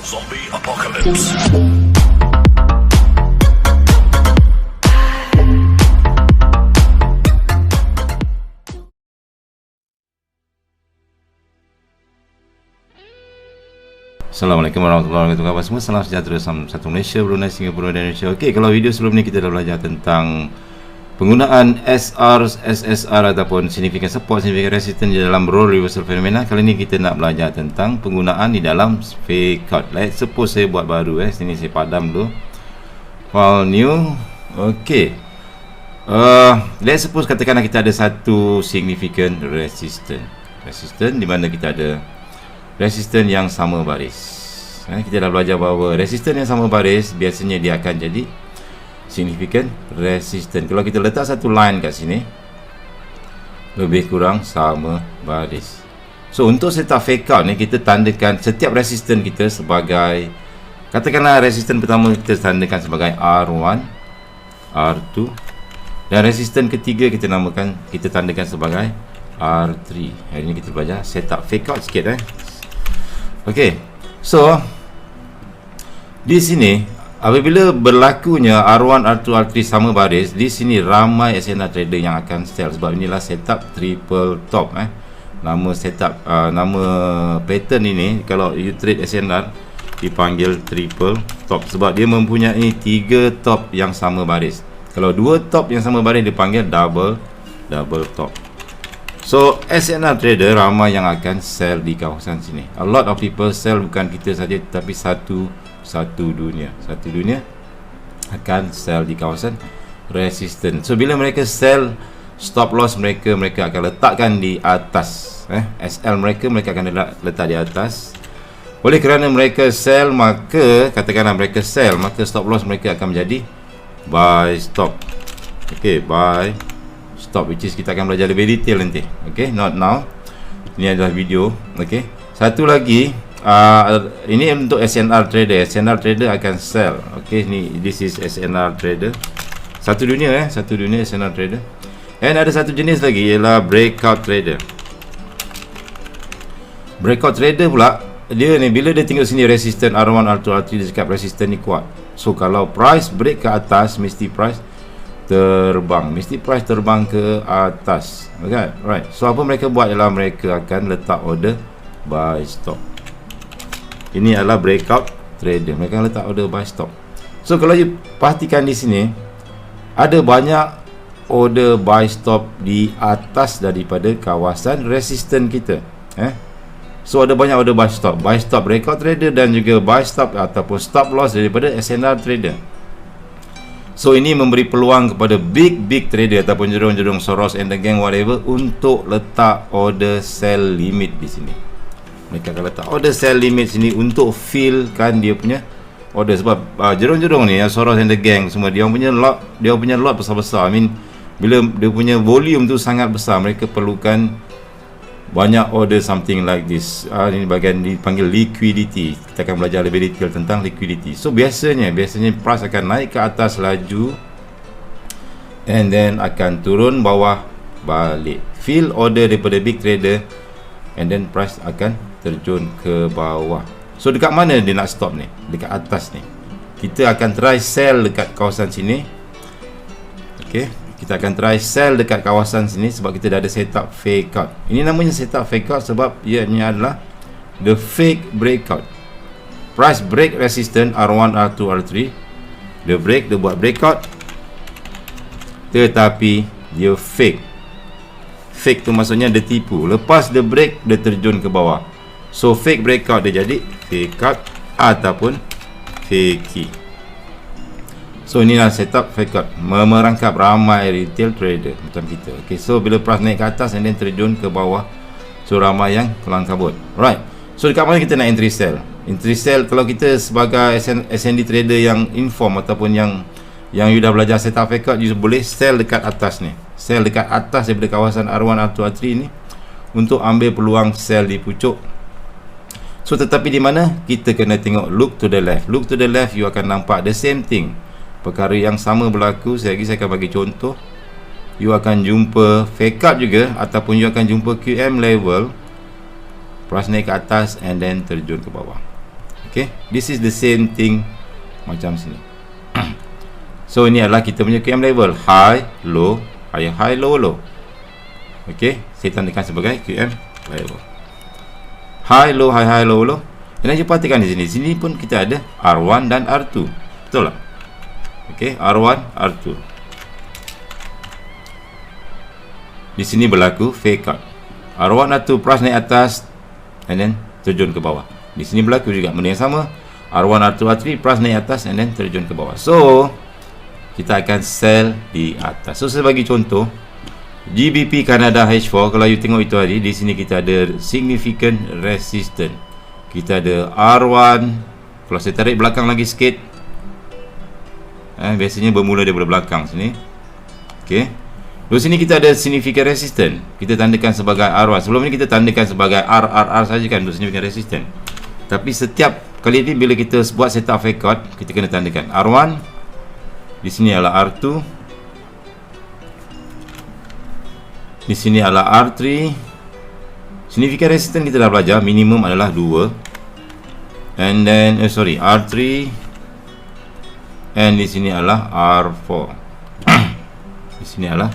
Zombie Apocalypse. Assalamualaikum warahmatullahi wabarakatuh. Semua salam sejahtera, salam satu Malaysia, Brunei, Singapura dan Indonesia. Okey, kalau video sebelum ni kita dah belajar tentang penggunaan SR, SSR ataupun significant support, significant resistance di dalam role reversal fenomena. Kali ni kita nak belajar tentang penggunaan di dalam fake out. Let's suppose saya buat baru sini saya padam dulu. File new. Okey. Let's suppose katakanlah kita ada satu significant resistance. Resistance di mana kita ada resistance yang sama baris. Kita dah belajar bahawa resistance yang sama baris biasanya dia akan jadi significant resistance. Kalau kita letak satu line kat sini, lebih kurang sama baris. So untuk setup fake out ni, kita tandakan setiap resistance kita sebagai, katakanlah resistance pertama kita tandakan sebagai R1, R2, dan resistance ketiga kita tandakan sebagai R3. Hari ni kita belajar setup fake out sikit. Okey, so di sini apabila berlakunya R1, R2, R3 sama baris, di sini ramai SNR trader yang akan sell sebab inilah setup triple top. Nama setup nama pattern ini kalau you trade SNR dipanggil triple top sebab dia mempunyai 3 top yang sama baris. Kalau 2 top yang sama baris dipanggil double top. So SNR trader ramai yang akan sell di kawasan sini. A lot of people sell, bukan kita saja tetapi satu dunia akan sell di kawasan resistance. So bila mereka sell, stop loss mereka akan letakkan di atas. SL mereka akan letak di atas. Oleh kerana mereka sell, maka katakanlah mereka sell, maka stop loss mereka akan menjadi buy stop. Okay, buy stop, which is kita akan belajar lebih detail nanti. Okay, not now. Ini adalah video. Okay, satu lagi, ini untuk SNR trader. SNR trader akan sell. Okay, ni this is SNR trader. Satu dunia SNR trader. And ada satu jenis lagi ialah breakout trader. Breakout trader pula, dia ni bila dia tengok sini resistance R1, R2, R3, dia cakap resistance ni kuat. So kalau price break ke atas, mesti price terbang ke atas. Okay, right. So apa mereka buat ialah mereka akan letak order buy stop. Ini adalah breakout trader. Mereka akan letak order buy stop. So kalau you perhatikan di sini, ada banyak order buy stop di atas daripada kawasan resistance kita. So ada banyak order buy stop breakout trader dan juga buy stop ataupun stop loss daripada SNR trader. So ini memberi peluang kepada big trader ataupun jerung-jerung Soros and the gang whatever untuk letak order sell limit di sini. Mereka akan letak order sell limit sini untuk fillkan dia punya order sebab jerung-jerung ni, Soros and the gang semua, dia punya lot besar-besar. I mean, bila dia punya volume tu sangat besar, mereka perlukan banyak order something like this. Ini bahagian dipanggil liquidity. Kita akan belajar lebih detail tentang liquidity. So biasanya price akan naik ke atas laju and then akan turun bawah balik, fill order daripada big trader, and then price akan terjun ke bawah. So dekat mana dia nak stop ni? Dekat atas ni. Kita akan try sell dekat kawasan sini. Okay, kita akan try sell dekat kawasan sini sebab kita dah ada setup fake out. Ini namanya setup fake out sebab ianya adalah the fake breakout. Price break resistance R1, R2, R3. Dia buat breakout, tetapi dia fake. Fake tu maksudnya dia tipu. Lepas dia break, dia terjun ke bawah. So fake breakout dia jadi fake out ataupun fakey. So inilah setup fake out, merangkap ramai retail trader macam kita. Okay, so bila price naik ke atas and then terjun ke bawah, so ramai yang kelang kabut. Right, so dekat mana kita nak entry sell? Entry sell kalau kita sebagai SND trader yang inform ataupun yang you dah belajar setup fake out, you boleh sell dekat atas ni. Sell dekat atas daripada kawasan R1, R2, R3 ni untuk ambil peluang sell di pucuk. So tetapi di mana? Kita kena tengok look to the left. Look to the left, you akan nampak the same thing. Perkara yang sama berlaku. Saya akan bagi contoh. You akan jumpa fake out juga, ataupun you akan jumpa QM level, price naik ke atas and then terjun ke bawah. Okay, this is the same thing macam sini. So ini adalah kita punya QM level, high, low, high, low, low. Okay, saya tandakan sebagai QM level. High, low, high, low, low. Dan you perhatikan di sini. Sini pun kita ada R1 dan R2. Betul tak? Okay, R1, R2. Di sini berlaku fake out. R1, R2 price naik atas and then terjun ke bawah. Di sini berlaku juga benda yang sama. R1, R2, R3 price naik atas and then terjun ke bawah. So kita akan sell di atas. So sebagai contoh, GBP Canada H4, kalau you tengok itu tadi, di sini kita ada significant resistance. Kita ada R1. Kalau saya tarik belakang lagi sikit, biasanya bermula daripada belakang sini. Okay, di sini kita ada significant resistance, kita tandakan sebagai R1. Sebelum ni kita tandakan sebagai RRR saja kan untuk significant resistance. Tapi setiap kali ni bila kita buat setup fake out, kita kena tandakan R1. Di sini adalah R2. Di sini adalah R3. Significant resistance kita dah belajar, minimum adalah 2. And then R3. And di sini adalah R4. Di sini adalah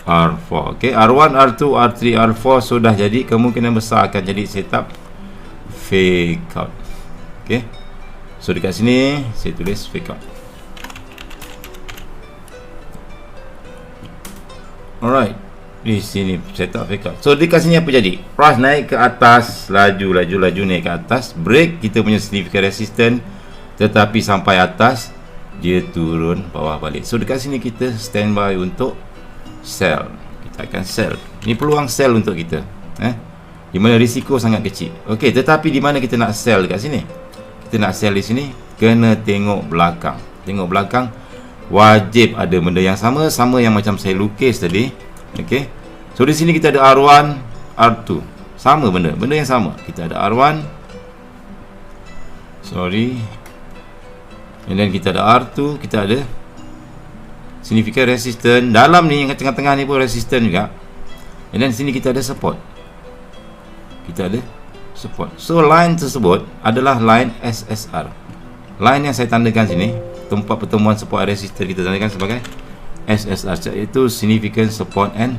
R4. Okay, R1, R2, R3, R4 sudah jadi. Kemungkinan besar akan jadi setup fake out. Okay, so dekat sini saya tulis fake out. Alright, di sini setup fake out. So dekat sini apa jadi? Price naik ke atas, laju naik ke atas, break kita punya significant resistance, tetapi sampai atas dia turun bawah balik. So dekat sini kita standby untuk sell. Kita akan sell. Ini peluang sell untuk kita, di mana risiko sangat kecil. Okey, tetapi di mana kita nak sell dekat sini? Kita nak sell di sini, kena tengok belakang. Tengok belakang, wajib ada benda yang sama yang macam saya lukis tadi. Okey, so di sini kita ada R1, R2, sama benda yang sama. Kita ada R1, and then kita ada R2, kita ada significant resistance. Dalam ni yang tengah-tengah ni pun resistance juga. And then sini kita ada support. Kita ada support. So line tersebut adalah line SSR. Line yang saya tandakan sini, tempat pertemuan support resistance, kita tandakan sebagai SSR, iaitu significant support and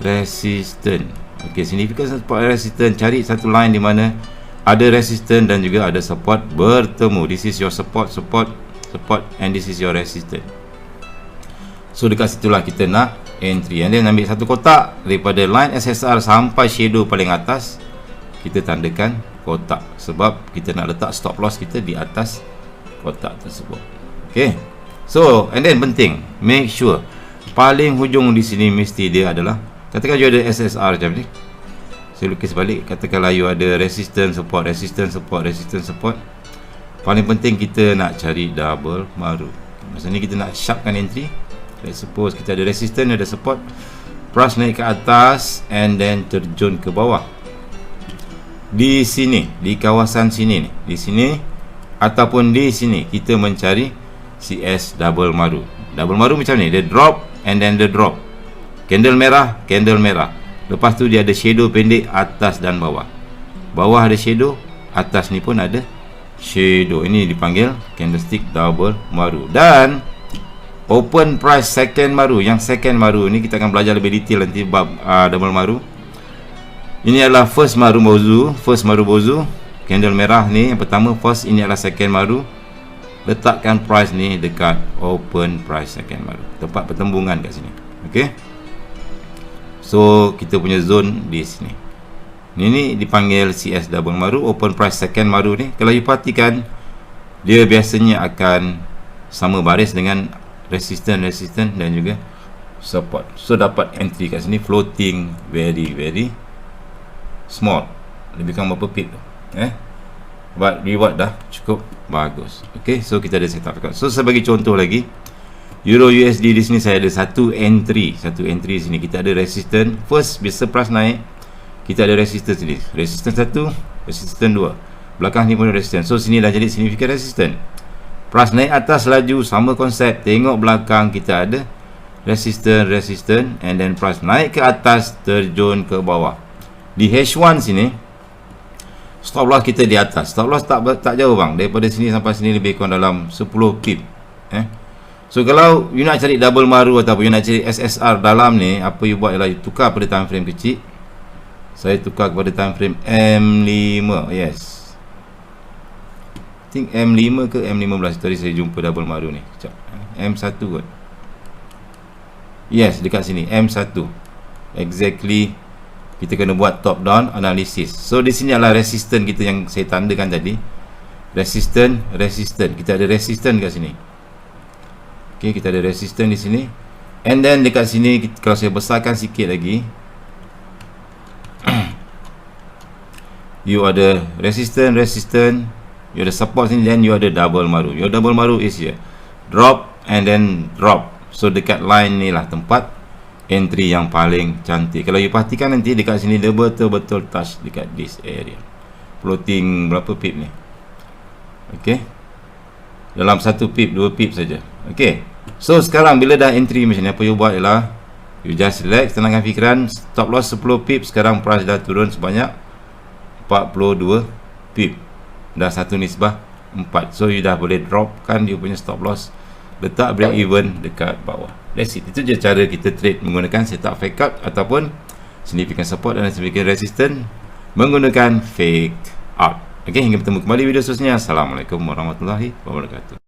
resistance. Okey, significant support and resistance, cari satu line di mana ada resistance dan juga ada support bertemu. This is your support, and this is your resistance. So dekat situlah kita nak entry. And then ambil satu kotak daripada line SSR sampai shadow paling atas, kita tandakan kotak, sebab kita nak letak stop loss kita di atas kotak tersebut. Okay, so and then penting, make sure paling hujung di sini mesti dia adalah, katakan you ada SSR macam ni, saya lukis balik, katakanlah you ada resistance support. Paling penting kita nak cari double maru. Masa ni kita nak sharpkan entry. Let's suppose kita ada resistance, ada support, price naik ke atas and then terjun ke bawah. Di sini, di kawasan sini ni, di sini ataupun di sini, kita mencari CS double maru. Double maru macam ni, dia drop and then the drop, candle merah, lepas tu dia ada shadow pendek atas dan bawah. Bawah ada shadow, atas ni pun ada shadow. Ini dipanggil candlestick double maru. Dan open price second maru. Yang second maru ni kita akan belajar lebih detail nanti bab double maru. Ini adalah first maru bozu. Candle merah ni yang pertama, first. Ini adalah second maru. Letakkan price ni dekat open price second maru, tempat pertembungan kat sini. Okey, so kita punya zone di sini. Ini dipanggil CS double maru. Open price second maru ni, kalau you perhatikan, dia biasanya akan sama baris dengan resistance dan juga support. So dapat entry kat sini, floating very small, lebih kurang berapa pip tu, but reward dah cukup bagus. Okay, so kita ada setup. So sebagai contoh lagi, Euro USD di sini saya ada satu entry di sini. Kita ada resistance first, biasa price naik, kita ada resistance ni, resistance 1, resistance 2, belakang ni pun ada resistance. So sini dah jadi significant resistance. Price naik atas laju, sama konsep, tengok belakang kita ada resistance, and then price naik ke atas, terjun ke bawah. Di H1 sini Stop loss kita di atas. Stop loss tak jauh bang, daripada sini sampai sini lebih kurang dalam 10 pip. So kalau you nak cari double maru ataupun you nak cari SSR dalam ni, apa you buat ialah you tukar pada time frame kecil. Saya tukar kepada time frame M5. Yes, I think M5 ke M15. Tadi saya jumpa double maru ni. Sekejap. M1 kot. Yes, dekat sini M1. Exactly. Kita kena buat top down analysis. So di sini adalah resistance kita yang saya tandakan tadi. Resistance. Kita ada resistance kat sini. Okey, kita ada resistance di sini. And then dekat sini kalau saya besarkan sikit lagi, you ada resistance, you ada support sini, then you ada double maru. Your double maru is here. Drop and then drop. So dekat line ni lah tempat entry yang paling cantik. Kalau you perhatikan nanti dekat sini dia betul-betul touch dekat this area. Floating berapa pip ni? Okey. Dalam 1 pip, 2 pip saja. Okey. So sekarang bila dah entry macam ni, apa you buat ialah you just relax, tenangkan fikiran. Stop loss 10 pip. Sekarang price dah turun sebanyak 42 pip. Dah satu nisbah 4. So you dah boleh dropkan you punya stop loss, letak break even dekat bawah. That's it. Itu je cara kita trade menggunakan setup fake out ataupun significant support dan significant resistance menggunakan fake out. Okey, hingga bertemu kembali video seterusnya. Assalamualaikum warahmatullahi wabarakatuh.